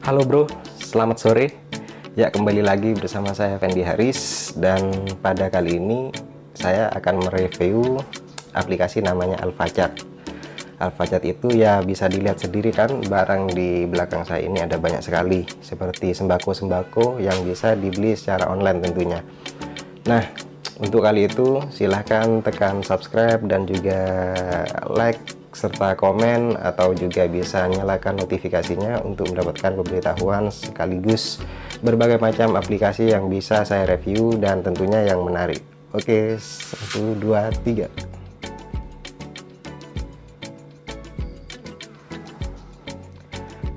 Halo bro, selamat sore. Ya, kembali lagi bersama saya Fendi Haris, dan pada kali ini saya akan mereview aplikasi namanya Alfachat. Alfachat itu ya bisa dilihat sendiri kan, barang di belakang saya ini ada banyak sekali, seperti sembako-sembako yang bisa dibeli secara online tentunya. Nah, untuk kali itu silahkan tekan subscribe dan juga like serta komen, atau juga bisa nyalakan notifikasinya untuk mendapatkan pemberitahuan sekaligus berbagai macam aplikasi yang bisa saya review dan tentunya yang menarik. Oke, 1 2 3.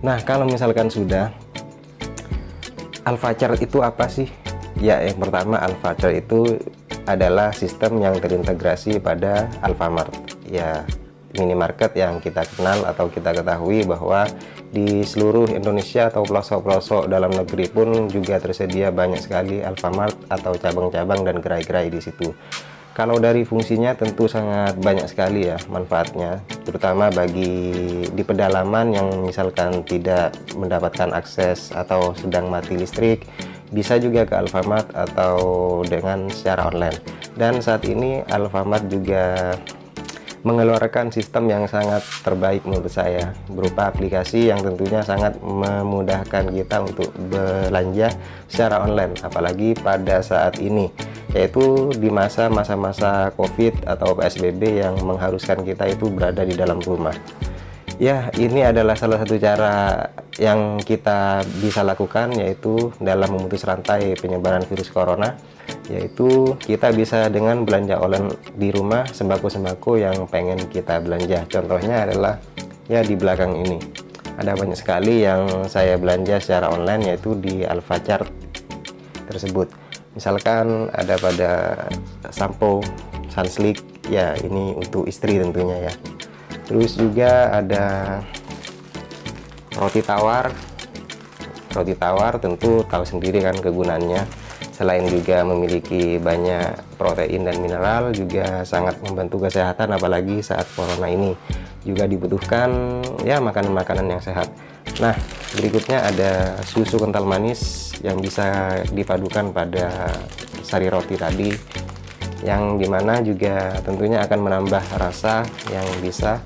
Nah, kalau misalkan sudah, Alfachat itu apa sih? Ya, yang pertama, Alfachat itu adalah sistem yang terintegrasi pada Alfamart. Ya, minimarket yang kita kenal atau kita ketahui bahwa di seluruh Indonesia atau pelosok-pelosok dalam negeri pun juga tersedia banyak sekali Alfamart atau cabang-cabang dan gerai-gerai di situ. Kalau dari fungsinya tentu sangat banyak sekali ya manfaatnya, terutama bagi di pedalaman yang misalkan tidak mendapatkan akses atau sedang mati listrik, bisa juga ke Alfamart atau dengan secara online. Dan saat ini Alfamart juga mengeluarkan sistem yang sangat terbaik menurut saya, berupa aplikasi yang tentunya sangat memudahkan kita untuk belanja secara online, apalagi pada saat ini, yaitu di masa-masa COVID atau PSBB yang mengharuskan kita itu berada di dalam rumah. Ya, ini adalah salah satu cara yang kita bisa lakukan, yaitu dalam memutus rantai penyebaran virus corona, yaitu kita bisa dengan belanja online di rumah sembako-sembako yang pengen kita belanja. Contohnya adalah ya di belakang ini ada banyak sekali yang saya belanja secara online, yaitu di Alfachat tersebut. Misalkan ada pada sampo Sunslick, ya ini untuk istri tentunya ya. Terus juga ada roti tawar. Roti tawar tentu tahu sendiri kan kegunaannya. Selain juga memiliki banyak protein dan mineral, juga sangat membantu kesehatan, apalagi saat corona ini. Juga dibutuhkan ya makanan-makanan yang sehat. Nah, berikutnya ada susu kental manis yang bisa dipadukan pada sari roti tadi, yang dimana juga tentunya akan menambah rasa yang bisa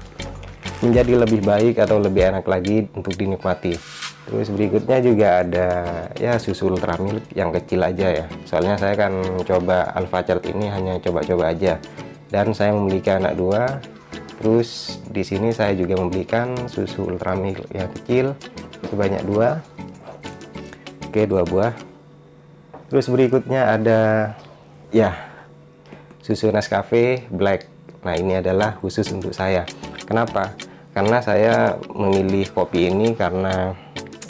menjadi lebih baik atau lebih enak lagi untuk dinikmati. Terus berikutnya juga ada ya susu ultra milk yang kecil aja ya, soalnya saya kan coba Alfachat ini hanya coba-coba aja, dan saya memiliki anak 2. Terus di sini saya juga membelikan susu ultra milk yang kecil sebanyak 2. Oke, 2 buah. Terus berikutnya ada ya susu Nescafe Black. Nah, ini adalah khusus untuk saya. Kenapa? Karena saya memilih kopi ini karena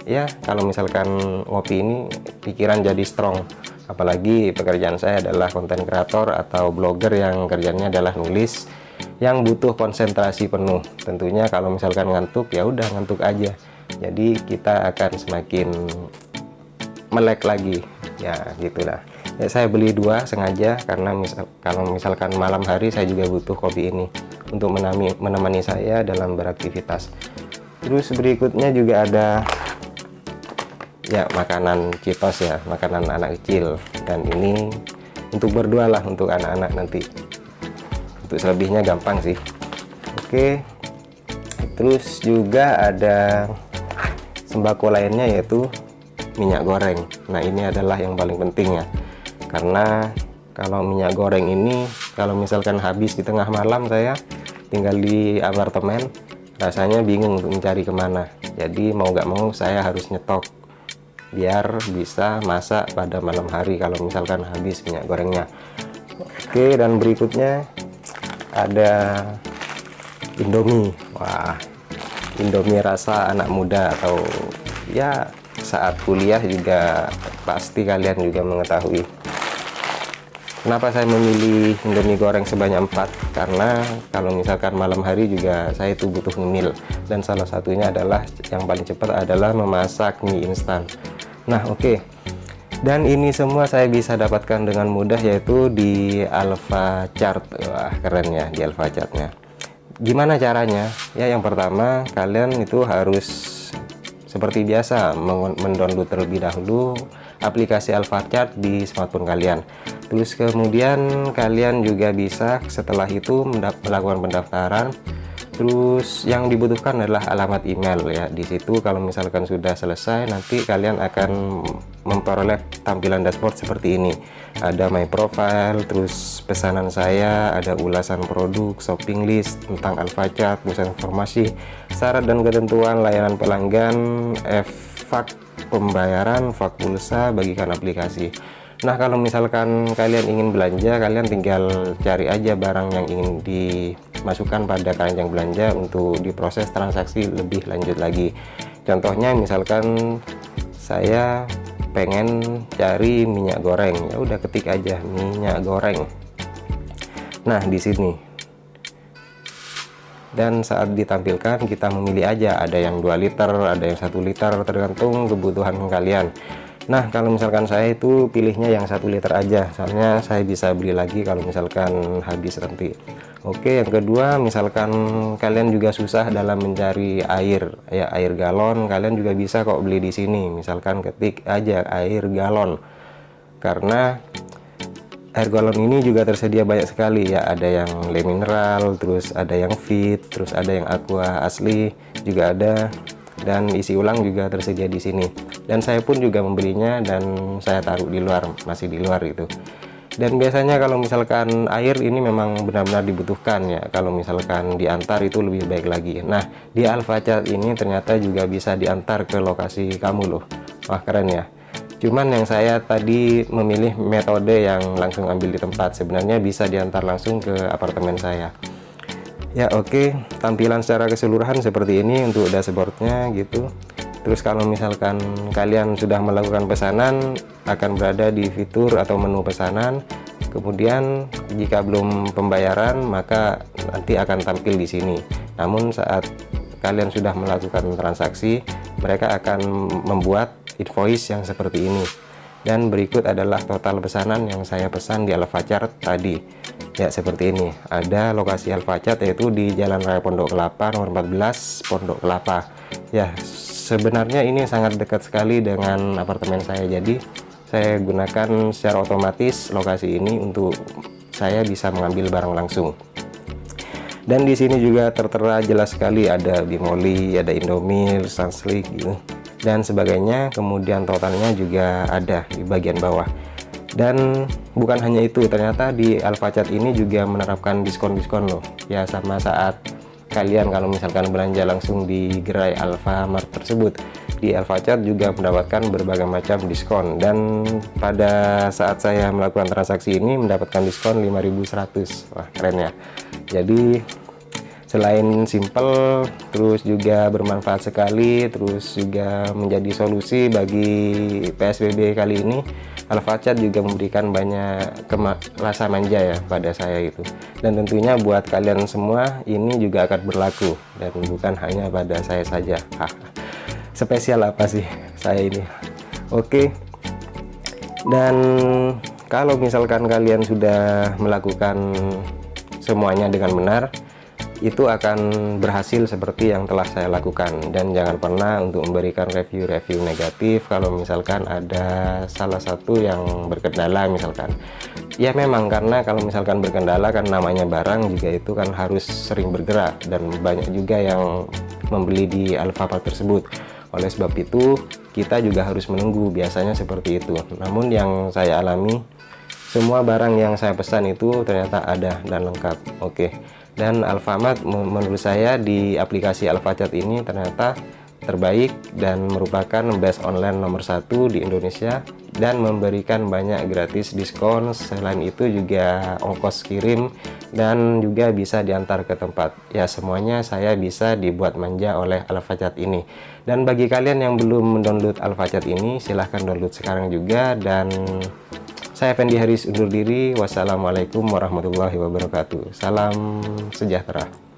ya kalau misalkan kopi ini pikiran jadi strong, apalagi pekerjaan saya adalah konten kreator atau blogger yang kerjanya adalah nulis, yang butuh konsentrasi penuh. Tentunya kalau misalkan ngantuk, ya udah ngantuk aja, jadi kita akan semakin melek lagi ya, gitulah ya. Saya beli 2 sengaja karena kalau misalkan malam hari saya juga butuh kopi ini untuk menemani saya dalam beraktivitas. Terus berikutnya juga ada ya makanan Cheetos ya, makanan anak kecil, dan ini untuk berdua lah untuk anak-anak nanti. Untuk selebihnya gampang sih. Oke, terus juga ada sembako lainnya, yaitu minyak goreng. Nah, ini adalah yang paling penting ya, karena kalau minyak goreng ini kalau misalkan habis di tengah malam, saya tinggal di apartemen, rasanya bingung untuk mencari kemana. Jadi mau gak mau saya harus nyetok biar bisa masak pada malam hari kalau misalkan habis minyak gorengnya. Oke, dan berikutnya ada Indomie. Wah, Indomie rasa anak muda, atau ya saat kuliah juga pasti kalian juga mengetahui. Kenapa saya memilih Indomie goreng sebanyak 4? Karena kalau misalkan malam hari juga saya itu butuh ngemil, dan salah satunya adalah yang paling cepat adalah memasak mie instan. Nah, oke. Dan ini semua saya bisa dapatkan dengan mudah, yaitu di Alfachat. Wah, keren ya di Alfachatnya. Gimana caranya? Ya, yang pertama kalian itu harus seperti biasa mendownload terlebih dahulu aplikasi Alfacart di smartphone kalian. Terus kemudian kalian juga bisa setelah itu melakukan pendaftaran. Terus yang dibutuhkan adalah alamat email ya. Di situ kalau misalkan sudah selesai, nanti kalian akan memperoleh tampilan dashboard seperti ini. Ada my profile, terus pesanan saya, ada ulasan produk, shopping list tentang Alfacart, pusat informasi, syarat dan ketentuan layanan pelanggan, fak pembayaran, fak pulsa, bagikan aplikasi. Nah, kalau misalkan kalian ingin belanja, kalian tinggal cari aja barang yang ingin dimasukkan pada keranjang belanja untuk diproses transaksi lebih lanjut lagi. Contohnya misalkan saya pengen cari minyak goreng, ya udah ketik aja minyak goreng. Nah, di sini. Dan saat ditampilkan kita memilih aja, ada yang 2 liter, ada yang 1 liter, tergantung kebutuhan kalian. Nah, kalau misalkan saya itu pilihnya yang 1 liter aja, soalnya saya bisa beli lagi kalau misalkan habis nanti. Oke, yang kedua, misalkan kalian juga susah dalam mencari air, ya air galon, kalian juga bisa kok beli di sini. Misalkan ketik aja air galon, karena air galon ini juga tersedia banyak sekali ya, ada yang le mineral, terus ada yang fit, terus ada yang aqua asli juga ada, dan isi ulang juga tersedia di sini. Dan saya pun juga membelinya dan saya taruh di luar, masih di luar gitu. Dan biasanya kalau misalkan air ini memang benar-benar dibutuhkan ya, kalau misalkan diantar itu lebih baik lagi. Nah, di Alfacart ini ternyata juga bisa diantar ke lokasi kamu loh. Wah, keren ya. Cuman yang saya tadi memilih metode yang langsung ambil di tempat, sebenarnya bisa diantar langsung ke apartemen saya. Ya oke, tampilan secara keseluruhan seperti ini untuk dashboardnya gitu. Terus kalau misalkan kalian sudah melakukan pesanan, akan berada di fitur atau menu pesanan. Kemudian jika belum pembayaran, maka nanti akan tampil di sini. Namun saat kalian sudah melakukan transaksi, mereka akan membuat invoice yang seperti ini. Dan berikut adalah total pesanan yang saya pesan di Alfacart tadi. Ya seperti ini. Ada lokasi Alfacart yaitu di Jalan Raya Pondok Kelapa nomor 14 Pondok Kelapa. Ya, sebenarnya ini sangat dekat sekali dengan apartemen saya. Jadi saya gunakan secara otomatis lokasi ini untuk saya bisa mengambil barang langsung. Dan di sini juga tertera jelas sekali ada Bimoli, ada Indomie, Sunslick gitu dan sebagainya. Kemudian totalnya juga ada di bagian bawah. Dan bukan hanya itu, ternyata di Alfacart ini juga menerapkan diskon-diskon loh ya, sama saat kalian kalau misalkan belanja langsung di gerai Alfamart tersebut. Di Alfacart juga mendapatkan berbagai macam diskon, dan pada saat saya melakukan transaksi ini mendapatkan diskon 5.100. Wah, keren ya. Jadi selain simple, terus juga bermanfaat sekali, terus juga menjadi solusi bagi PSBB kali ini, Alfacart juga memberikan banyak rasa manja ya pada saya itu. Dan tentunya buat kalian semua ini juga akan berlaku, dan bukan hanya pada saya saja. Spesial apa sih saya ini? Oke. Dan kalau misalkan kalian sudah melakukan semuanya dengan benar, itu akan berhasil seperti yang telah saya lakukan. Dan jangan pernah untuk memberikan review-review negatif kalau misalkan ada salah satu yang berkendala misalkan. Ya memang, karena kalau misalkan berkendala kan namanya barang juga itu kan harus sering bergerak, dan banyak juga yang membeli di Alfamart tersebut. Oleh sebab itu kita juga harus menunggu, biasanya seperti itu. Namun yang saya alami, semua barang yang saya pesan itu ternyata ada dan lengkap. Oke. Dan Alfamart menurut saya di aplikasi Alfacart ini ternyata terbaik dan merupakan best online nomor 1 di Indonesia, dan memberikan banyak gratis diskon. Selain itu juga ongkos kirim dan juga bisa diantar ke tempat. Ya semuanya saya bisa dibuat manja oleh Alfacart ini. Dan bagi kalian yang belum mendownload Alfacart ini, silahkan download sekarang juga. Dan saya Fendi Haris undur diri. Wassalamualaikum warahmatullahi wabarakatuh. Salam sejahtera.